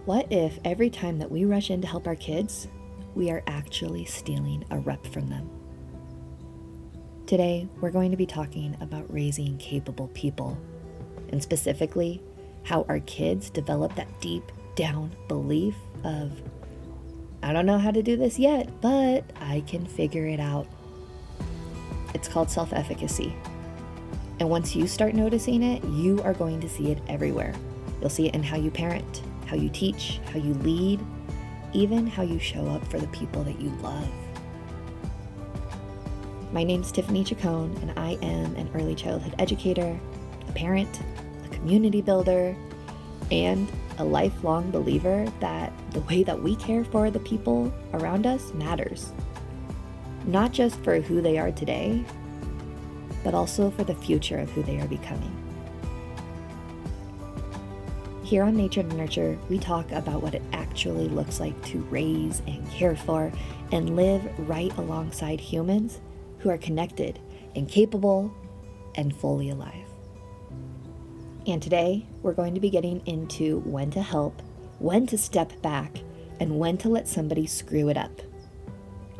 What if every time that we rush in to help our kids, we are actually stealing a rep from them? Today, we're going to be talking about raising capable people, and specifically, how our kids develop that deep down belief of, I don't know how to do this yet, but I can figure it out. It's called self-efficacy. And once you start noticing it, you are going to see it everywhere. You'll see it in how you parent, how you teach, how you lead, even how you show up for the people that you love. My name's Tiffany Chacon, and I am an early childhood educator, a parent, a community builder, and a lifelong believer that the way that we care for the people around us matters. Not just for who they are today, but also for the future of who they are becoming. Here on Nature to Nurture, we talk about what it actually looks like to raise and care for and live right alongside humans who are connected and capable and fully alive. And today, we're going to be getting into when to help, when to step back, and when to let somebody screw it up.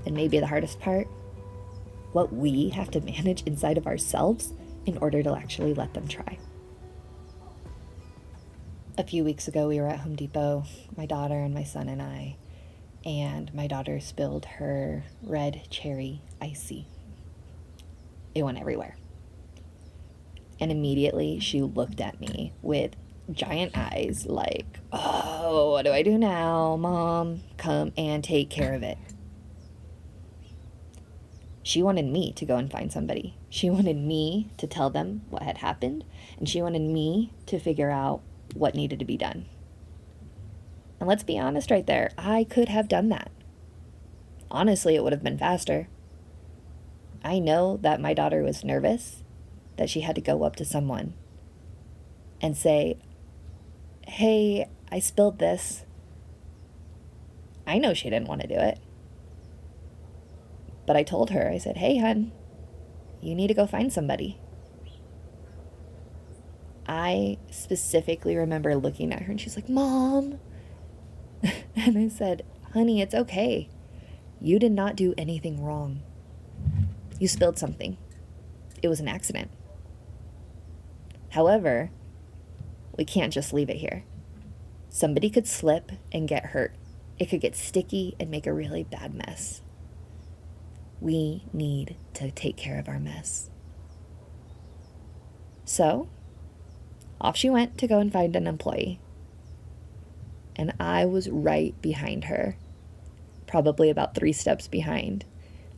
And maybe the hardest part, what we have to manage inside of ourselves in order to actually let them try. A few weeks ago, we were at Home Depot, my daughter and my son and my daughter spilled her red cherry icy. It went everywhere. And immediately she looked at me with giant eyes like, oh, what do I do now? Mom, come and take care of it. She wanted me to go and find somebody. She wanted me to tell them what had happened, and she wanted me to figure out what needed to be done. And let's be honest right there, I could have done that. Honestly, it would have been faster. I know that my daughter was nervous, that she had to go up to someone and say, hey, I spilled this. I know she didn't want to do it. But I told her, I said, hey, hun, you need to go find somebody. I specifically remember looking at her and she's like, Mom. And I said, honey, it's okay. You did not do anything wrong. You spilled something. It was an accident. However, we can't just leave it here. Somebody could slip and get hurt. It could get sticky and make a really bad mess. We need to take care of our mess. So, off she went to go and find an employee. And I was right behind her, probably about 3 steps behind,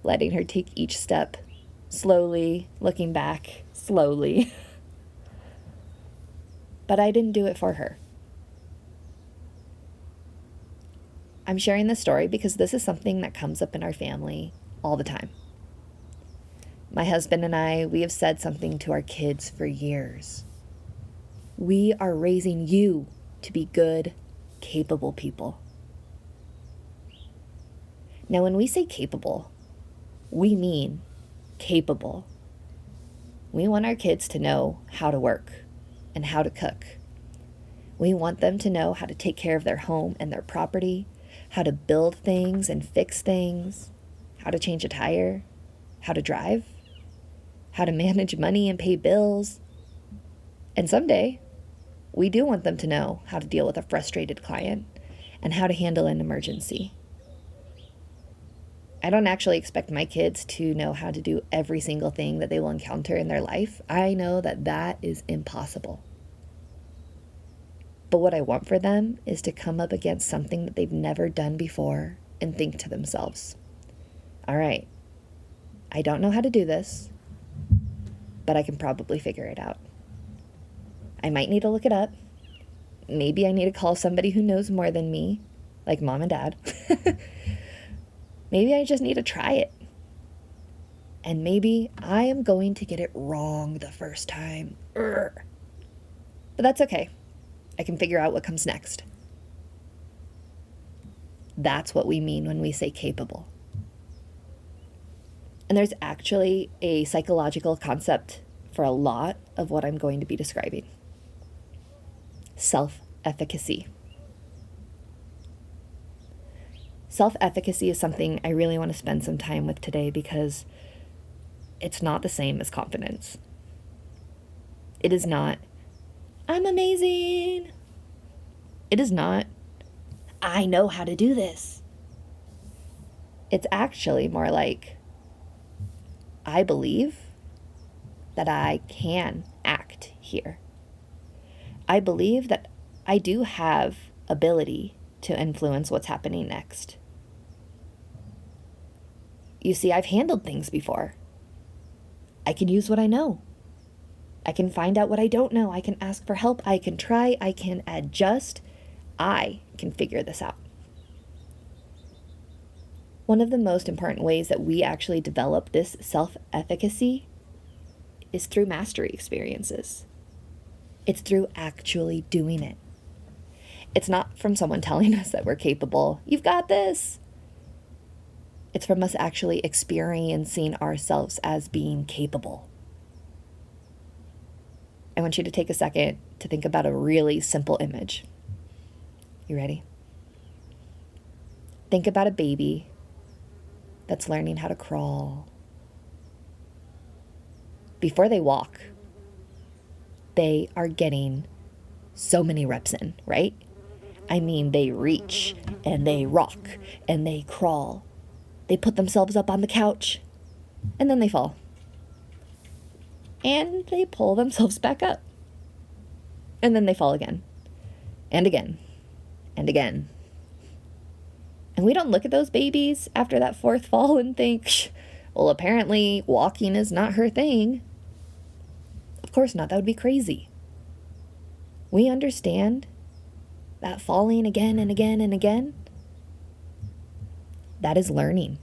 letting her take each step slowly, looking back slowly. But I didn't do it for her. I'm sharing this story because this is something that comes up in our family all the time. My husband and I, we have said something to our kids for years. We are raising you to be good, capable people. Now, when we say capable, we mean capable. We want our kids to know how to work and how to cook. We want them to know how to take care of their home and their property, how to build things and fix things, how to change a tire, how to drive, how to manage money and pay bills. And someday, we do want them to know how to deal with a frustrated client and how to handle an emergency. I don't actually expect my kids to know how to do every single thing that they will encounter in their life. I know that that is impossible. But what I want for them is to come up against something that they've never done before and think to themselves, all right, I don't know how to do this, but I can probably figure it out. I might need to look it up. Maybe I need to call somebody who knows more than me, like mom and dad. Maybe I just need to try it. And maybe I am going to get it wrong the first time. But that's okay. I can figure out what comes next. That's what we mean when we say capable. And there's actually a psychological concept for a lot of what I'm going to be describing. Self-efficacy. Self-efficacy is something I really want to spend some time with today because it's not the same as confidence. It is not, I'm amazing. It is not, I know how to do this. It's actually more like, I believe that I can act here. I believe that I do have ability to influence what's happening next. You see, I've handled things before. I can use what I know. I can find out what I don't know. I can ask for help. I can try. I can adjust. I can figure this out. One of the most important ways that we actually develop this self-efficacy is through mastery experiences. It's through actually doing it. It's not from someone telling us that we're capable. You've got this. It's from us actually experiencing ourselves as being capable. I want you to take a second to think about a really simple image. You ready? Think about a baby that's learning how to crawl. Before they walk, they are getting so many reps in, right? I mean, they reach and they rock and they crawl. They put themselves up on the couch and then they fall. And they pull themselves back up. And then they fall again and again and again. And we don't look at those babies after that fourth fall and think, well, apparently walking is not her thing. Of course not. That would be crazy. We understand that falling again and again and again, that is learning.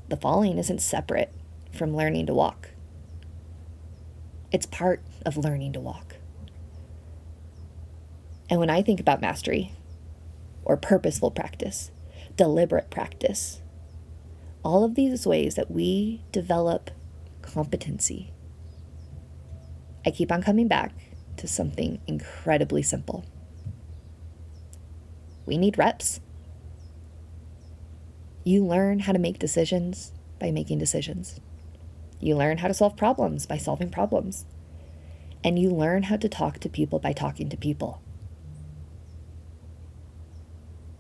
The falling isn't separate from learning to walk. It's part of learning to walk. And when I think about mastery, or purposeful practice, deliberate practice, all of these ways that we develop competency, I keep on coming back to something incredibly simple. We need reps. You learn how to make decisions by making decisions. You learn how to solve problems by solving problems. And you learn how to talk to people by talking to people.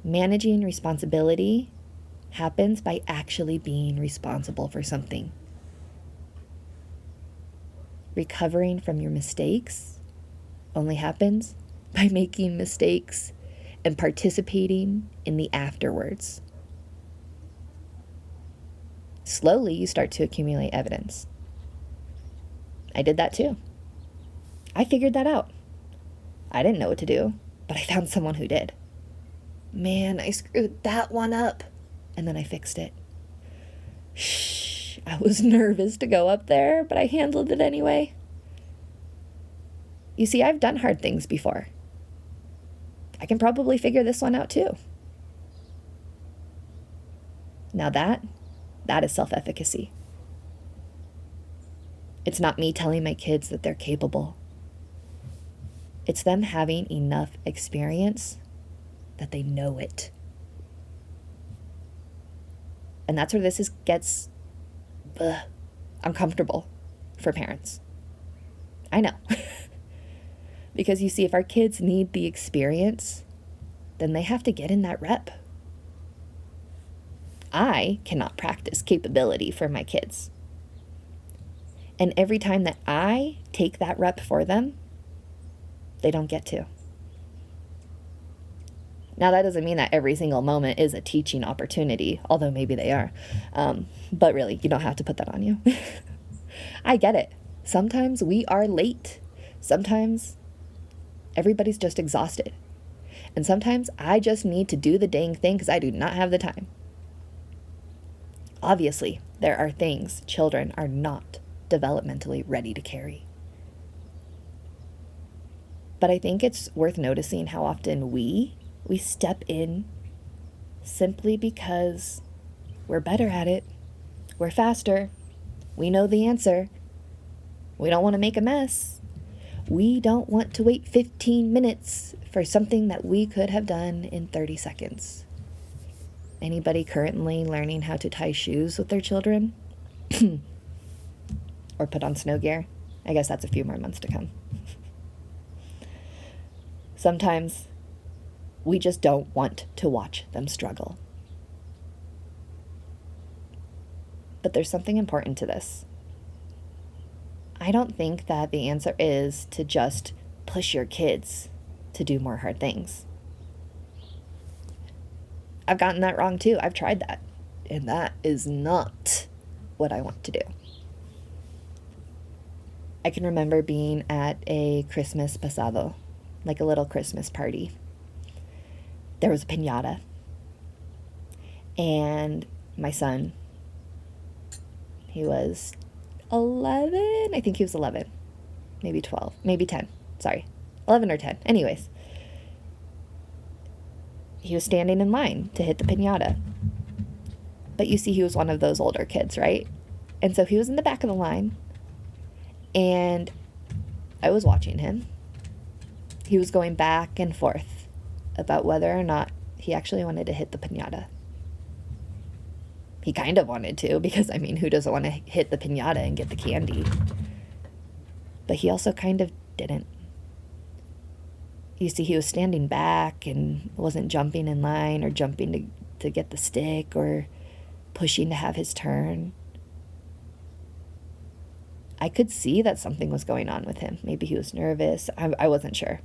Managing responsibility happens by actually being responsible for something. Recovering from your mistakes only happens by making mistakes and participating in the afterwards. Slowly, you start to accumulate evidence. I did that too. I figured that out. I didn't know what to do, but I found someone who did. Man, I screwed that one up. And then I fixed it. Shh, I was nervous to go up there, but I handled it anyway. You see, I've done hard things before. I can probably figure this one out too. Now that is self-efficacy. It's not me telling my kids that they're capable. It's them having enough experience that they know it. And that's where this gets uncomfortable for parents. I know. Because you see, if our kids need the experience, then they have to get in that rep. I cannot practice capability for my kids. And every time that I take that rep for them, they don't get to. Now, that doesn't mean that every single moment is a teaching opportunity, although maybe they are. But really, you don't have to put that on you. I get it. Sometimes we are late. Sometimes everybody's just exhausted. And sometimes I just need to do the dang thing because I do not have the time. Obviously, there are things children are not developmentally ready to carry. But I think it's worth noticing how often we step in simply because we're better at it. We're faster. We know the answer. We don't want to make a mess. We don't want to wait 15 minutes for something that we could have done in 30 seconds. Anybody currently learning how to tie shoes with their children? Or put on snow gear? I guess that's a few more months to come. Sometimes we just don't want to watch them struggle. But there's something important to this. I don't think that the answer is to just push your kids to do more hard things. I've gotten that wrong too. I've tried that. And that is not what I want to do. I can remember being at a Christmas pasado, like a little Christmas party. There was a piñata. And my son, he was 11. I think he was 11. Maybe 12. Maybe 10. Sorry. 11 or 10. Anyways. He was standing in line to hit the piñata. But you see, he was one of those older kids, right? And so he was in the back of the line. And I was watching him. He was going back and forth about whether or not he actually wanted to hit the piñata. He kind of wanted to, because, I mean, who doesn't want to hit the piñata and get the candy? But he also kind of didn't. You see, he was standing back and wasn't jumping in line or jumping to get the stick or pushing to have his turn. I could see that something was going on with him. Maybe he was nervous. I wasn't sure.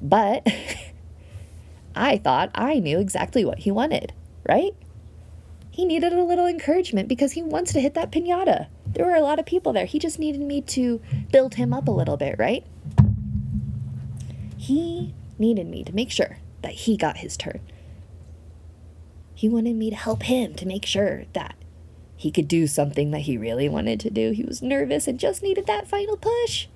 But I thought I knew exactly what he wanted, right? He needed a little encouragement because he wants to hit that piñata. There were a lot of people there. He just needed me to build him up a little bit, right? He needed me to make sure that he got his turn. He wanted me to help him to make sure that he could do something that he really wanted to do. He was nervous and just needed that final push.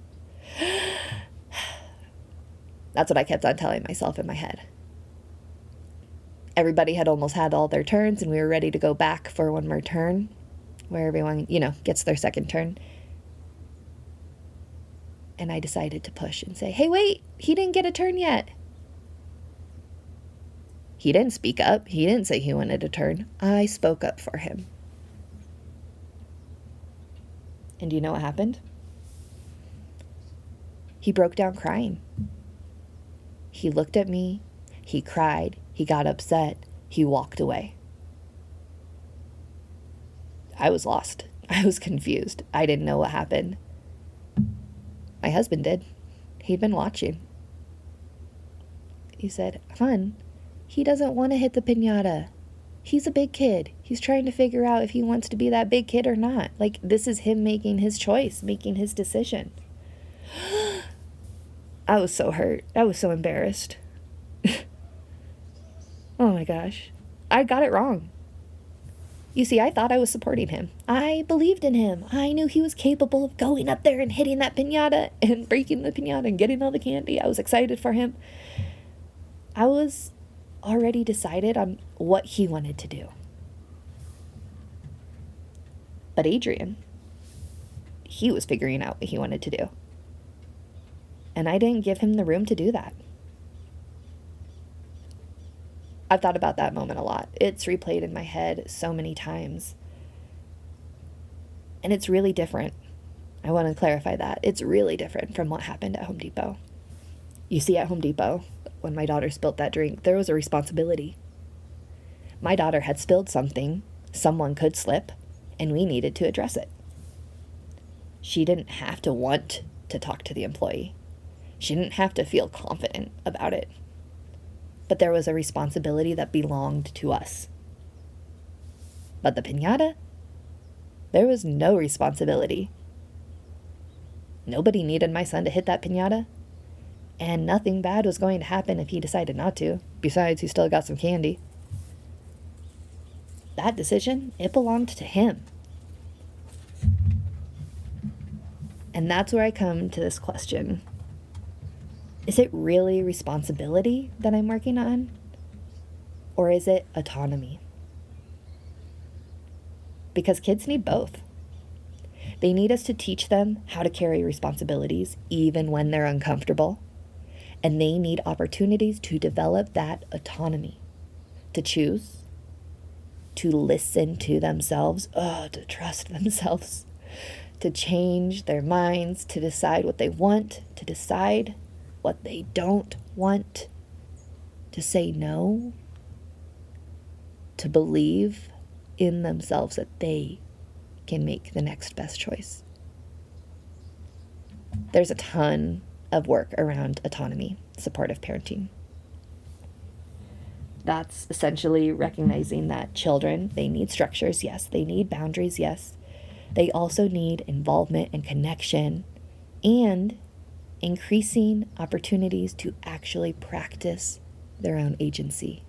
That's what I kept on telling myself in my head. Everybody had almost had all their turns, and we were ready to go back for one more turn where everyone, gets their second turn. And I decided to push and say, hey, wait, he didn't get a turn yet. He didn't speak up. He didn't say he wanted a turn. I spoke up for him. And do you know what happened? He broke down crying. He looked at me. He cried. He got upset. He walked away. I was lost. I was confused. I didn't know what happened. My husband did. He'd been watching. He said, "Hun, he doesn't want to hit the piñata. He's a big kid. He's trying to figure out if he wants to be that big kid or not. Like, this is him making his choice, making his decision." I was so hurt. I was so embarrassed. Oh my gosh. I got it wrong. You see, I thought I was supporting him. I believed in him. I knew he was capable of going up there and hitting that piñata and breaking the piñata and getting all the candy. I was excited for him. I was already decided on what he wanted to do. But Adrian, he was figuring out what he wanted to do. And I didn't give him the room to do that. I've thought about that moment a lot. It's replayed in my head so many times. And it's really different. I want to clarify that. It's really different from what happened at Home Depot. You see, at Home Depot, when my daughter spilled that drink, there was a responsibility. My daughter had spilled something, someone could slip, and we needed to address it. She didn't have to want to talk to the employee. She didn't have to feel confident about it. But there was a responsibility that belonged to us. But the piñata, there was no responsibility. Nobody needed my son to hit that piñata, and nothing bad was going to happen if he decided not to. Besides, he still got some candy. That decision, it belonged to him. And that's where I come to this question. Is it really responsibility that I'm working on? Or is it autonomy? Because kids need both. They need us to teach them how to carry responsibilities even when they're uncomfortable. And they need opportunities to develop that autonomy, to choose, to listen to themselves, to trust themselves, to change their minds, to decide what they want, to decide what they don't want, to say no, to believe in themselves that they can make the next best choice. There's a ton of work around autonomy, supportive parenting. That's essentially recognizing that children, they need structures, yes. They need boundaries, yes. They also need involvement and connection, and increasing opportunities to actually practice their own agency.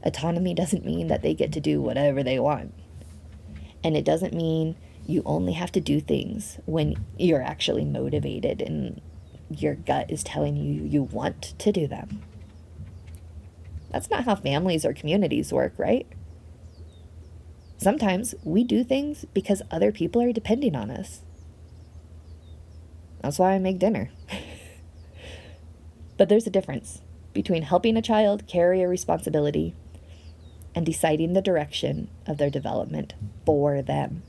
Autonomy doesn't mean that they get to do whatever they want. And it doesn't mean you only have to do things when you're actually motivated and your gut is telling you you want to do them. That's not how families or communities work, right? Sometimes we do things because other people are depending on us. That's why I make dinner. But there's a difference between helping a child carry a responsibility and deciding the direction of their development for them.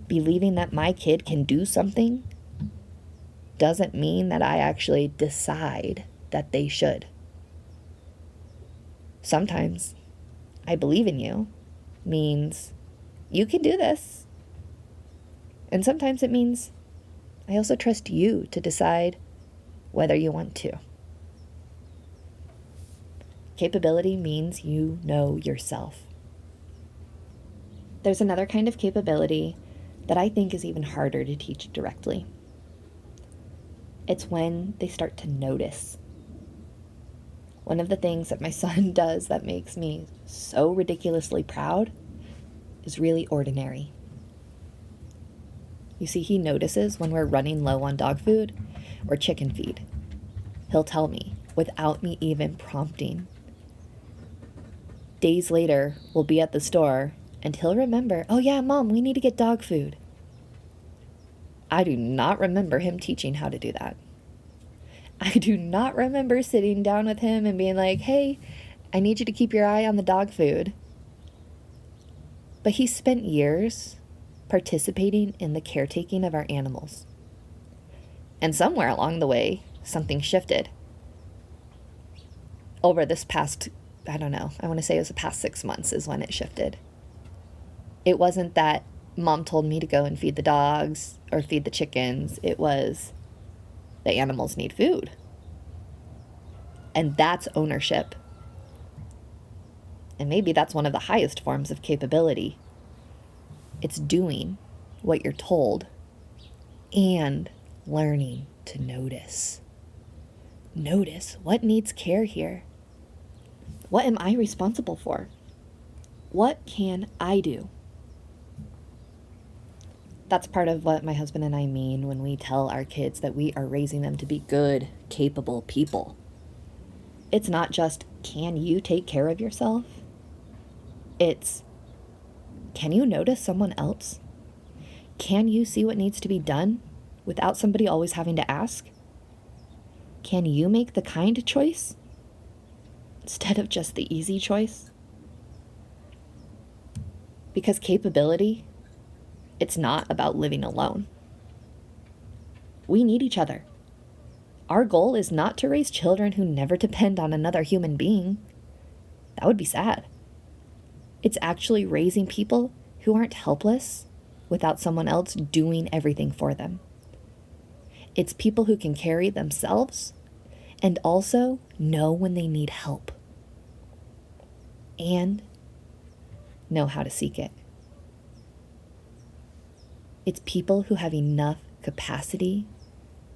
Believing that my kid can do something doesn't mean that I actually decide that they should. Sometimes I believe in you means you can do this. And sometimes it means I also trust you to decide whether you want to. Capability means you know yourself. There's another kind of capability that I think is even harder to teach directly. It's when they start to notice. One of the things that my son does that makes me so ridiculously proud is really ordinary. You see, he notices when we're running low on dog food or chicken feed. He'll tell me without me even prompting. Days later, we'll be at the store and he'll remember, oh yeah, Mom, we need to get dog food. I do not remember him teaching how to do that. I do not remember sitting down with him and being like, hey, I need you to keep your eye on the dog food. But he spent years participating in the caretaking of our animals. And somewhere along the way, something shifted. Over this past, I want to say it was the past 6 months is when it shifted. It wasn't that Mom told me to go and feed the dogs or feed the chickens. It was the animals need food. And that's ownership. And maybe that's one of the highest forms of capability. It's doing what you're told and learning to notice. Notice what needs care here. What am I responsible for? What can I do? That's part of what my husband and I mean when we tell our kids that we are raising them to be good, capable people. It's not just, can you take care of yourself? It's, can you notice someone else? Can you see what needs to be done without somebody always having to ask? Can you make the kind choice instead of just the easy choice? Because capability, it's not about living alone. We need each other. Our goal is not to raise children who never depend on another human being. That would be sad. It's actually raising people who aren't helpless without someone else doing everything for them. It's people who can carry themselves and also know when they need help and know how to seek it. It's people who have enough capacity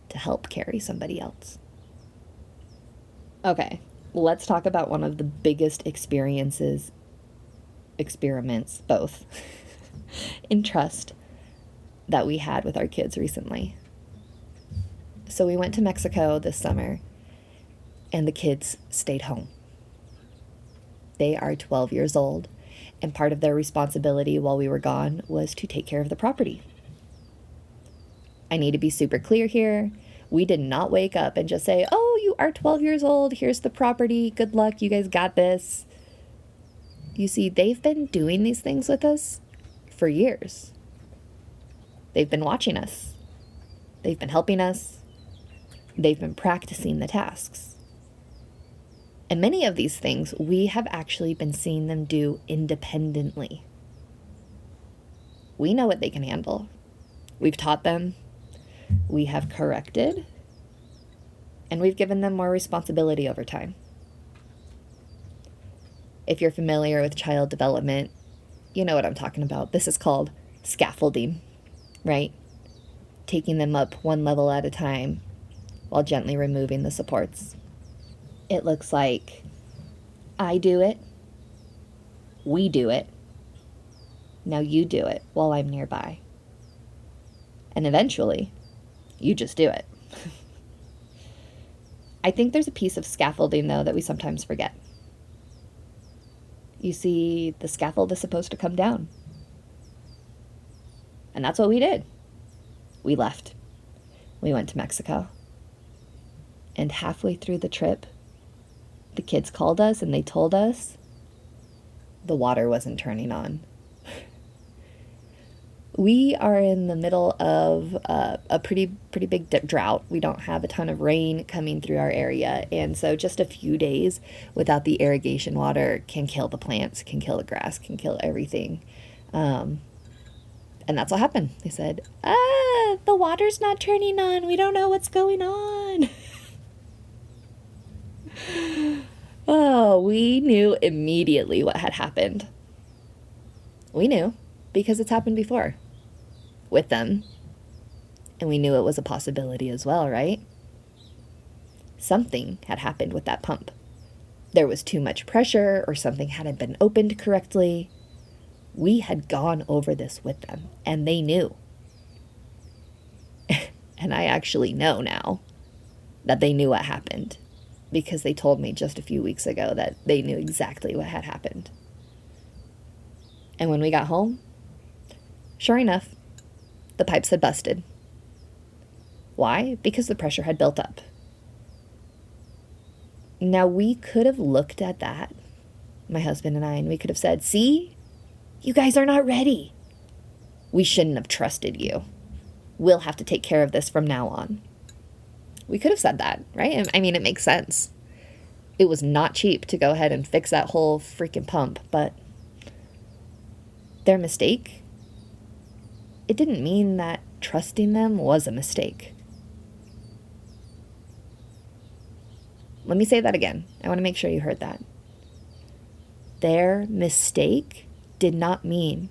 to help carry somebody else. Okay, let's talk about one of the biggest experiments, both, in trust that we had with our kids recently. So we went to Mexico this summer, and the kids stayed home. They are 12 years old, And part of their responsibility while we were gone was to take care of the property. I need to be super clear here. We did not wake up and just say, oh, you are 12 years old. Here's the property. Good luck. You guys got this. You see, they've been doing these things with us for years. They've been watching us. They've been helping us. They've been practicing the tasks. And many of these things we have actually been seeing them do independently. We know what they can handle. We've taught them. We have corrected. And we've given them more responsibility over time. If you're familiar with child development, you know what I'm talking about. This is called scaffolding, right? Taking them up one level at a time while gently removing the supports. It looks like I do it, we do it, now you do it while I'm nearby. And eventually, you just do it. I think there's a piece of scaffolding, though, that we sometimes forget. You see, the scaffold is supposed to come down. And that's what we did. We left. We went to Mexico. And halfway through the trip, the kids called us and they told us the water wasn't turning on. We are in the middle of a pretty big drought. We don't have a ton of rain coming through our area. And so just a few days without the irrigation water can kill the plants, can kill the grass, can kill everything. And that's what happened. They said, the water's not turning on. We don't know what's going on. Oh, we knew immediately what had happened. We knew because it's happened before with them. And we knew it was a possibility as well, right? Something had happened with that pump. There was too much pressure or something hadn't been opened correctly. We had gone over this with them and they knew. And I actually know now that they knew what happened because they told me just a few weeks ago that they knew exactly what had happened. And when we got home, sure enough, the pipes had busted. Why? Because the pressure had built up. Now, we could have looked at that, my husband and I, and we could have said, see, you guys are not ready. We shouldn't have trusted you. We'll have to take care of this from now on. We could have said that, right? I mean, it makes sense. It was not cheap to go ahead and fix that whole freaking pump, but their mistake, it didn't mean that trusting them was a mistake. Let me say that again. I want to make sure you heard that. Their mistake did not mean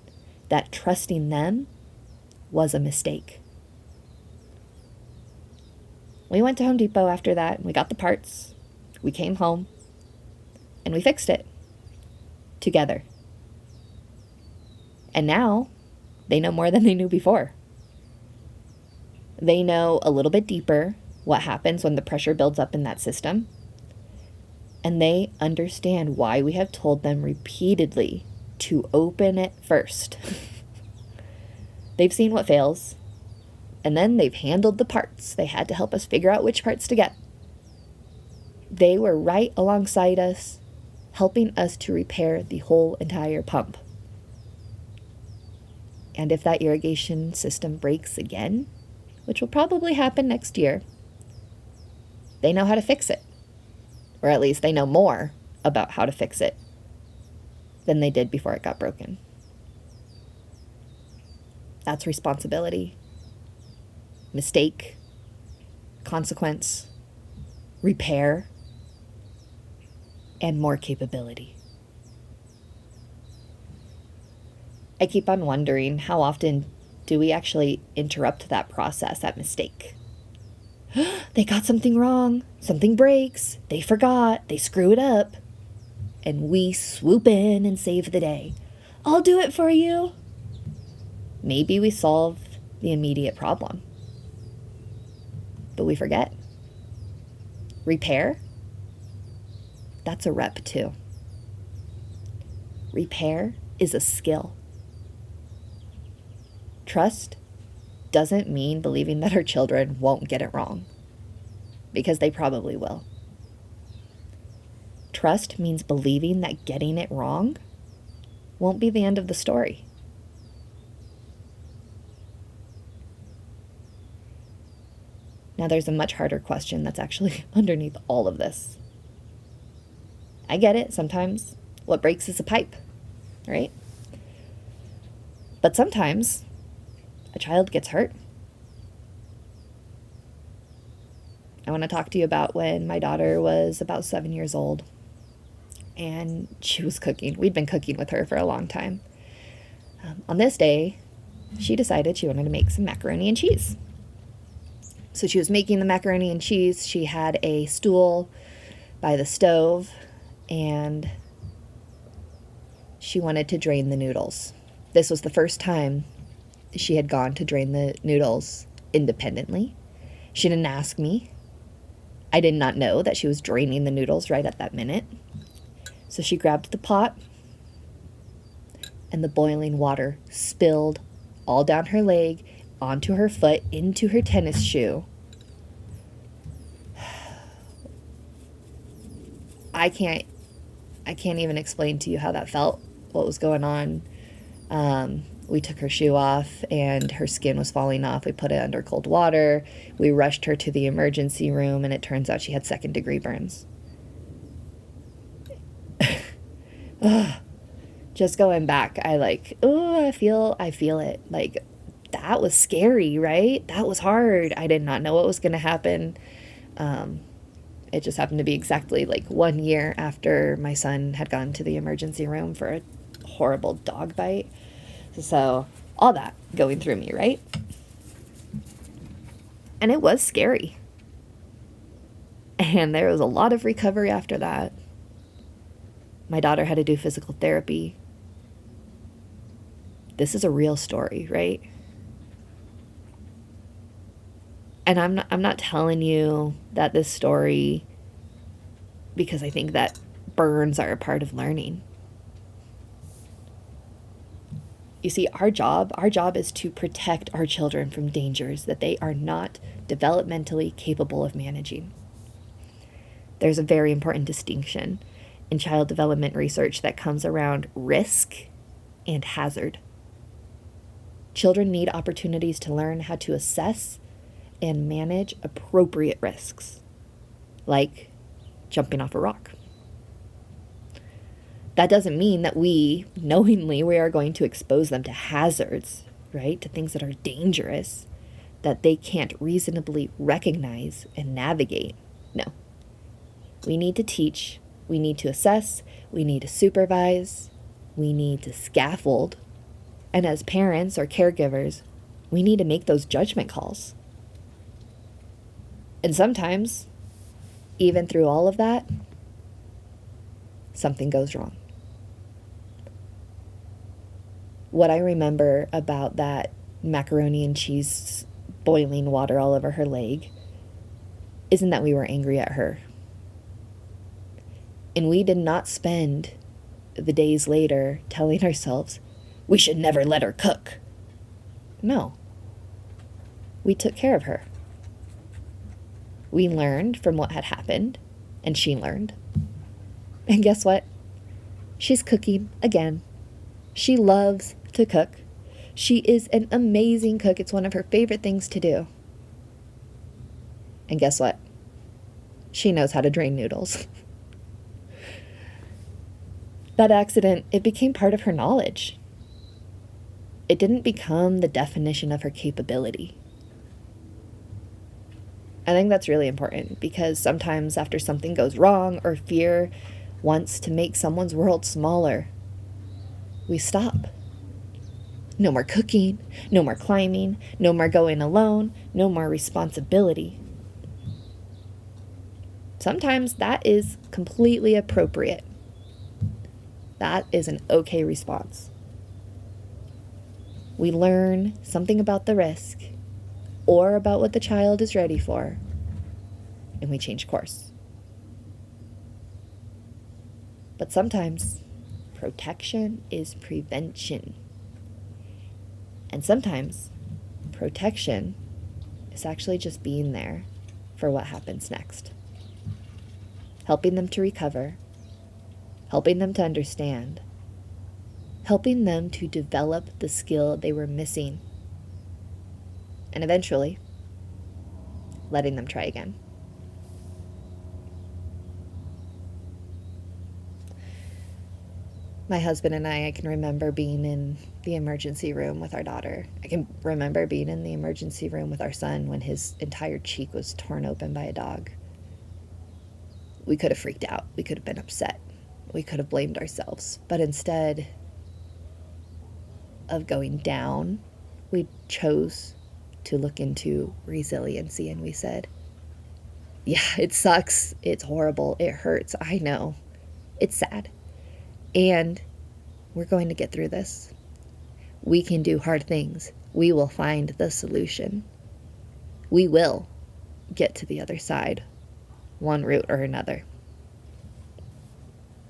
that trusting them was a mistake. We went to Home Depot after that, and we got the parts. We came home, and we fixed it together. And now, they know more than they knew before. They know a little bit deeper what happens when the pressure builds up in that system. And they understand why we have told them repeatedly to open it first. They've seen what fails. And then they've handled the parts. They had to help us figure out which parts to get. They were right alongside us, helping us to repair the whole entire pump. And if that irrigation system breaks again, which will probably happen next year, they know how to fix it. Or at least they know more about how to fix it than they did before it got broken. That's responsibility. Mistake, consequence, repair, and more capability. I keep on wondering how often do we actually interrupt that process, that mistake? They got something wrong, something breaks, they forgot, they screw it up, and we swoop in and save the day. I'll do it for you. Maybe we solve the immediate problem. But we forget. Repair? That's a rep too. Repair is a skill. Trust doesn't mean believing that our children won't get it wrong, because they probably will. Trust means believing that getting it wrong won't be the end of the story. Now, there's a much harder question that's actually underneath all of this. I get it. Sometimes what breaks is a pipe, right? But sometimes a child gets hurt. I want to talk to you about when my daughter was about 7 years old and she was cooking. We'd been cooking with her for a long time. On this day, she decided she wanted to make some macaroni and cheese. So she was making the macaroni and cheese. She had a stool by the stove and she wanted to drain the noodles. This was the first time she had gone to drain the noodles independently. She didn't ask me. I did not know that she was draining the noodles right at that minute. So she grabbed the pot and the boiling water spilled all down her leg, onto her foot, into her tennis shoe. I can't even explain to you how that felt, what was going on. We took her shoe off and her skin was falling off. We put it under cold water. We rushed her to the emergency room and it turns out she had 2nd-degree burns. Just going back, I feel it. Like, that was scary, right? That was hard. I did not know what was going to happen. It just happened to be exactly 1 year after my son had gone to the emergency room for a horrible dog bite. So all that going through me, right? And it was scary. And there was a lot of recovery after that. My daughter had to do physical therapy. This is a real story, right? And I'm not telling you that this story because I think that burns are a part of learning. You see, our job is to protect our children from dangers that they are not developmentally capable of managing. There's a very important distinction in child development research that comes around risk and hazard. Children need opportunities to learn how to assess and manage appropriate risks, like jumping off a rock. That doesn't mean that we are going to expose them to hazards, right? To things that are dangerous, that they can't reasonably recognize and navigate. No. We need to teach, we need to assess, we need to supervise, we need to scaffold, and as parents or caregivers, we need to make those judgment calls. And sometimes, even through all of that, something goes wrong. What I remember about that macaroni and cheese boiling water all over her leg isn't that we were angry at her. And we did not spend the days later telling ourselves, we should never let her cook. No. We took care of her. We learned from what had happened, and she learned. And guess what? She's cooking again. She loves to cook. She is an amazing cook. It's one of her favorite things to do. And guess what? She knows how to drain noodles. That accident, it became part of her knowledge. It didn't become the definition of her capability. I think that's really important because sometimes after something goes wrong or fear wants to make someone's world smaller, we stop. No more cooking, no more climbing, no more going alone, no more responsibility. Sometimes that is completely appropriate. That is an okay response. We learn something about the risk or about what the child is ready for, and we change course. But sometimes protection is prevention. And sometimes protection is actually just being there for what happens next. Helping them to recover, helping them to understand, helping them to develop the skill they were missing, and eventually letting them try again. My husband and I can remember being in the emergency room with our daughter. I can remember being in the emergency room with our son when his entire cheek was torn open by a dog. We could have freaked out. We could have been upset. We could have blamed ourselves. But instead of going down, we chose to look into resiliency, and we said, yeah, it sucks. It's horrible. It hurts. I know. It's sad. And we're going to get through this. We can do hard things. We will find the solution. We will get to the other side, one route or another.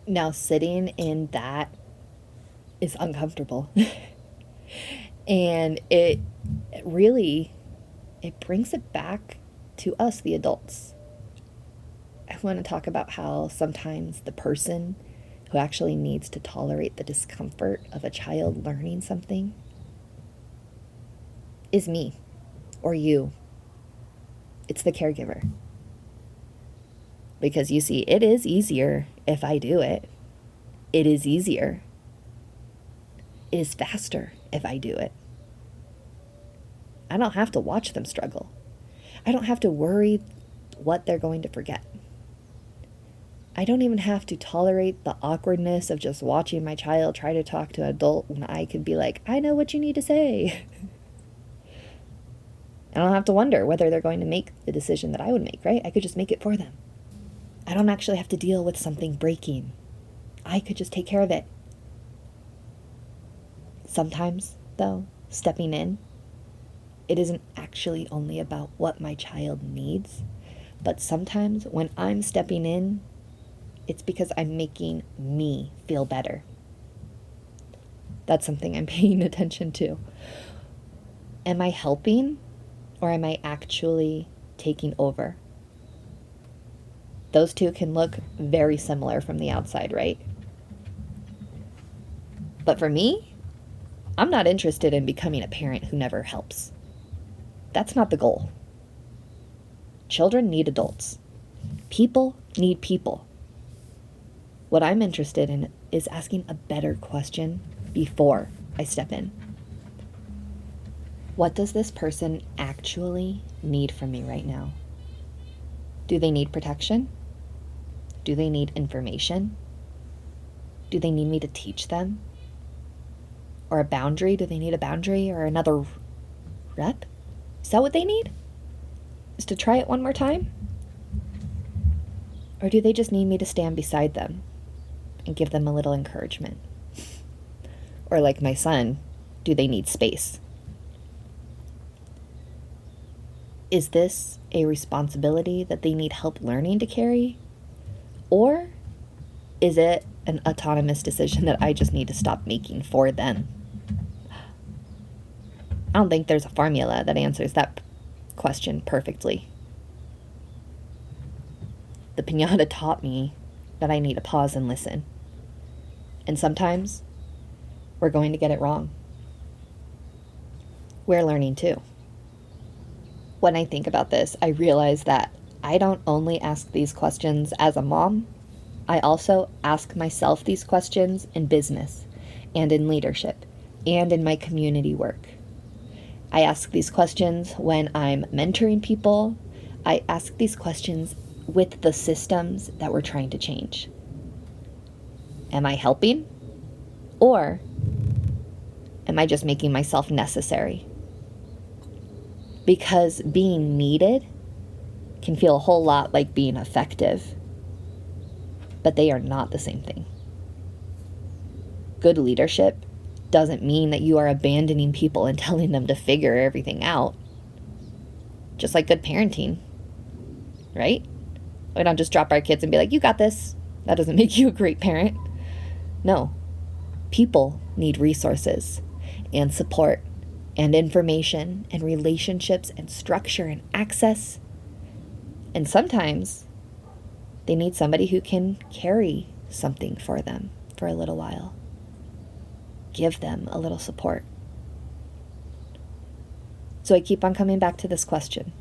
Now, sitting in that is uncomfortable. And it brings it back to us, the adults. I want to talk about how sometimes the person who actually needs to tolerate the discomfort of a child learning something is me or you. It's the caregiver. Because you see, it is easier if I do it. It is easier. It is faster if I do it. I don't have to watch them struggle. I don't have to worry what they're going to forget. I don't even have to tolerate the awkwardness of just watching my child try to talk to an adult when I could be like, I know what you need to say. I don't have to wonder whether they're going to make the decision that I would make, right? I could just make it for them. I don't actually have to deal with something breaking. I could just take care of it. Sometimes, though, stepping in, it isn't actually only about what my child needs, but sometimes when I'm stepping in, it's because I'm making me feel better. That's something I'm paying attention to. Am I helping, or am I actually taking over? Those two can look very similar from the outside, right? But for me, I'm not interested in becoming a parent who never helps. That's not the goal. Children need adults. People need people. What I'm interested in is asking a better question before I step in. What does this person actually need from me right now? Do they need protection? Do they need information? Do they need me to teach them? Or a boundary? Do they need a boundary or another rep? Is that what they need? Is to try it one more time? Or do they just need me to stand beside them and give them a little encouragement? Or like my son, do they need space? Is this a responsibility that they need help learning to carry? Or is it an autonomous decision that I just need to stop making for them? I don't think there's a formula that answers that question perfectly. The piñata taught me that I need to pause and listen. And sometimes we're going to get it wrong. We're learning too. When I think about this, I realize that I don't only ask these questions as a mom, I also ask myself these questions in business and in leadership and in my community work. I ask these questions when I'm mentoring people. I ask these questions with the systems that we're trying to change. Am I helping? Or am I just making myself necessary? Because being needed can feel a whole lot like being effective, but they are not the same thing. Good leadership doesn't mean that you are abandoning people and telling them to figure everything out. Just like good parenting, right? We don't just drop our kids and be like, you got this. That doesn't make you a great parent. No, People need resources and support and information and relationships and structure and access. And sometimes they need somebody who can carry something for them for a little while. Give them a little support. So I keep on coming back to this question.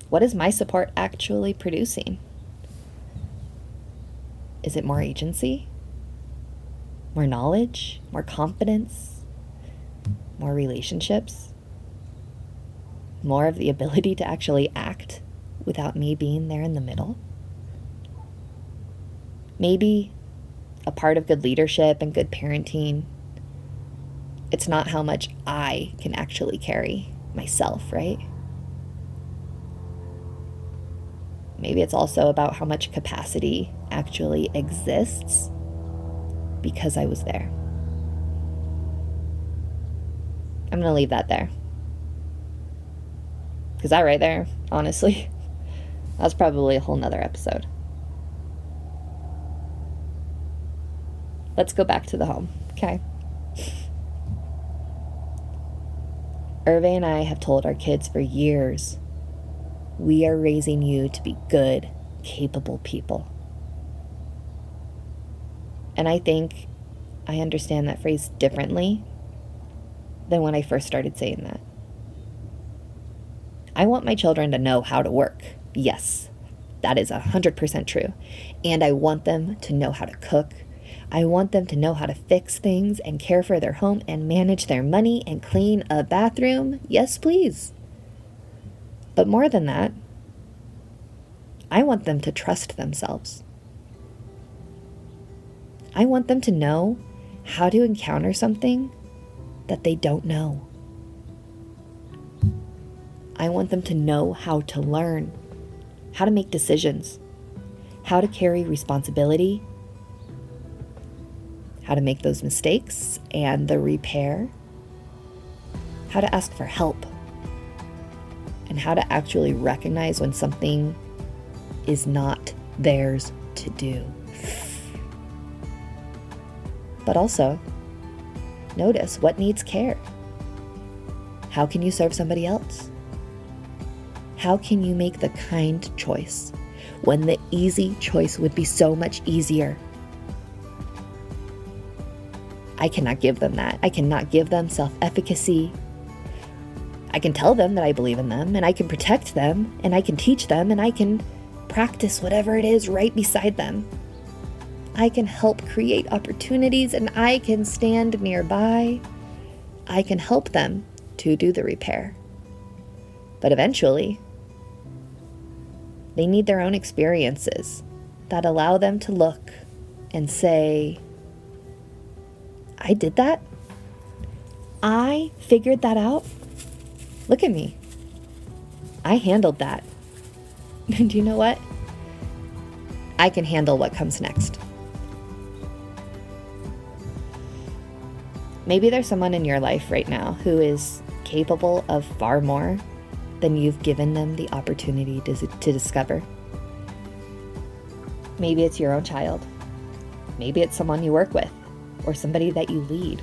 What is my support actually producing? Is it more agency? More knowledge? More confidence? More relationships? More of the ability to actually act without me being there in the middle? Maybe a part of good leadership and good parenting, it's not how much I can actually carry myself, right? Maybe it's also about how much capacity actually exists because I was there. I'm going to leave that there. Because that right there, honestly, that's probably a whole nother episode. Let's go back to the home, okay? Hervé and I have told our kids for years, we are raising you to be good, capable people. And I think I understand that phrase differently than when I first started saying that. I want my children to know how to work. Yes, that is 100% true. And I want them to know how to cook. I want them to know how to fix things and care for their home and manage their money and clean a bathroom. Yes, please. But more than that, I want them to trust themselves. I want them to know how to encounter something that they don't know. I want them to know how to learn, how to make decisions, how to carry responsibility, how to make those mistakes and the repair, how to ask for help, and how to actually recognize when something is not theirs to do. But also, notice what needs care. How can you serve somebody else? How can you make the kind choice when the easy choice would be so much easier? I cannot give them that. I cannot give them self-efficacy. I can tell them that I believe in them, and I can protect them, and I can teach them, and I can practice whatever it is right beside them. I can help create opportunities, and I can stand nearby. I can help them to do the repair. But eventually, they need their own experiences that allow them to look and say, I did that. I figured that out. Look at me. I handled that. And you know what? I can handle what comes next. Maybe there's someone in your life right now who is capable of far more than you've given them the opportunity to discover. Maybe it's your own child. Maybe it's someone you work with, or somebody that you lead.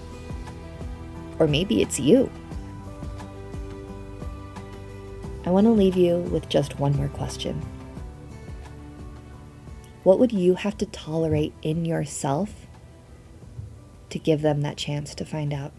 Or maybe it's you. I want to leave you with just one more question. What would you have to tolerate in yourself to give them that chance to find out?